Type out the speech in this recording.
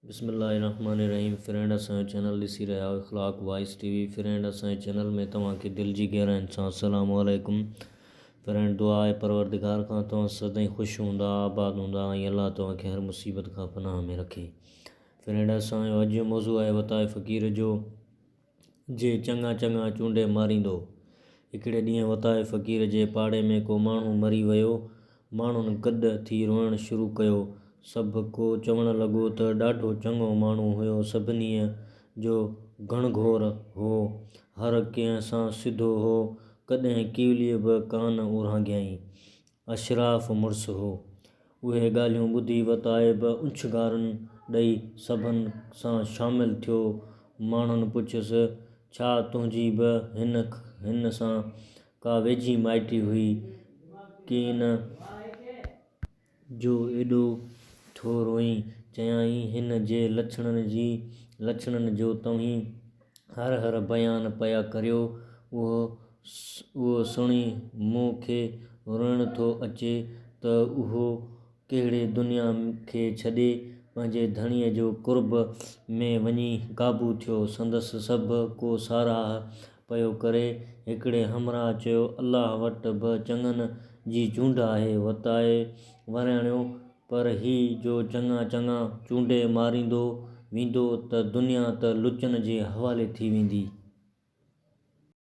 बिस्मिल्लाहिर्रहमानिर्रहीम। फ्रेंड असांजो चैनल ॾिसी रहिया आहियो इख़लाक़ वॉइस टीवी। फ्रेंड असांजे चैनल में तव्हांखे दिलि जी गहराइनि सां अस्सलामु अलैकुम। फ्रेंड दुआ आहे परवरदिगार खां तव्हां सदाईं ख़ुशि हूंदा, आबाद हूंदा ऐं अल्लाह तव्हांखे हर मुसीबत खां पनाह में रखे। फ्रेंड असांजो अॼु जो मौज़ू आहे वताए फ़क़ीर जो जे चङा चङा चूंडे मारींदो। हिकिड़े ॾींहुं वताए फ़क़ीर जे पाड़े में को माण्हू मरी वियो। माण्हुनि गॾु थी रोइणु शुरू कयो। सभु को चवणु लॻो त ॾाढो चङो माण्हू हुयो, सभिनीअ जो घणघोर हो, हर कंहिं सां सिधो हो, कॾहिं कीवलीअ बि कान उरांघियईं, अशराफ़ मुड़ुसु हो। उहे ॻाल्हियूं ॿुधी वताए बि उछगारनि ॾेई सभनि सां शामिलु थियो। माण्हुनि पुछियुसि, छा तुंहिंजी बि हिन सां का वेझी माइटी हुई की न जो एॾो थो रोईं? चयाईं, हिन जे लछणनि जो तव्हीं हर बयानु पिया करियो, उहो सुणी मूंखे रोइणु थो अचे त उहो कहिड़े दुनिया खे छॾे पंहिंजे धणीअ जो कुर्ब में वञी क़ाबू थियो। संदसि सभु को साराह पियो करे। हिकिड़े हमराह चयो, अल्लाह वटि बि चङनि जी चूंड आहे। वताए वराणियो, पर हीउ जो चङा चङा चूंडे मारींदो वेंदो त दुनिया त लुचनि जे हवाले थी वेंदी।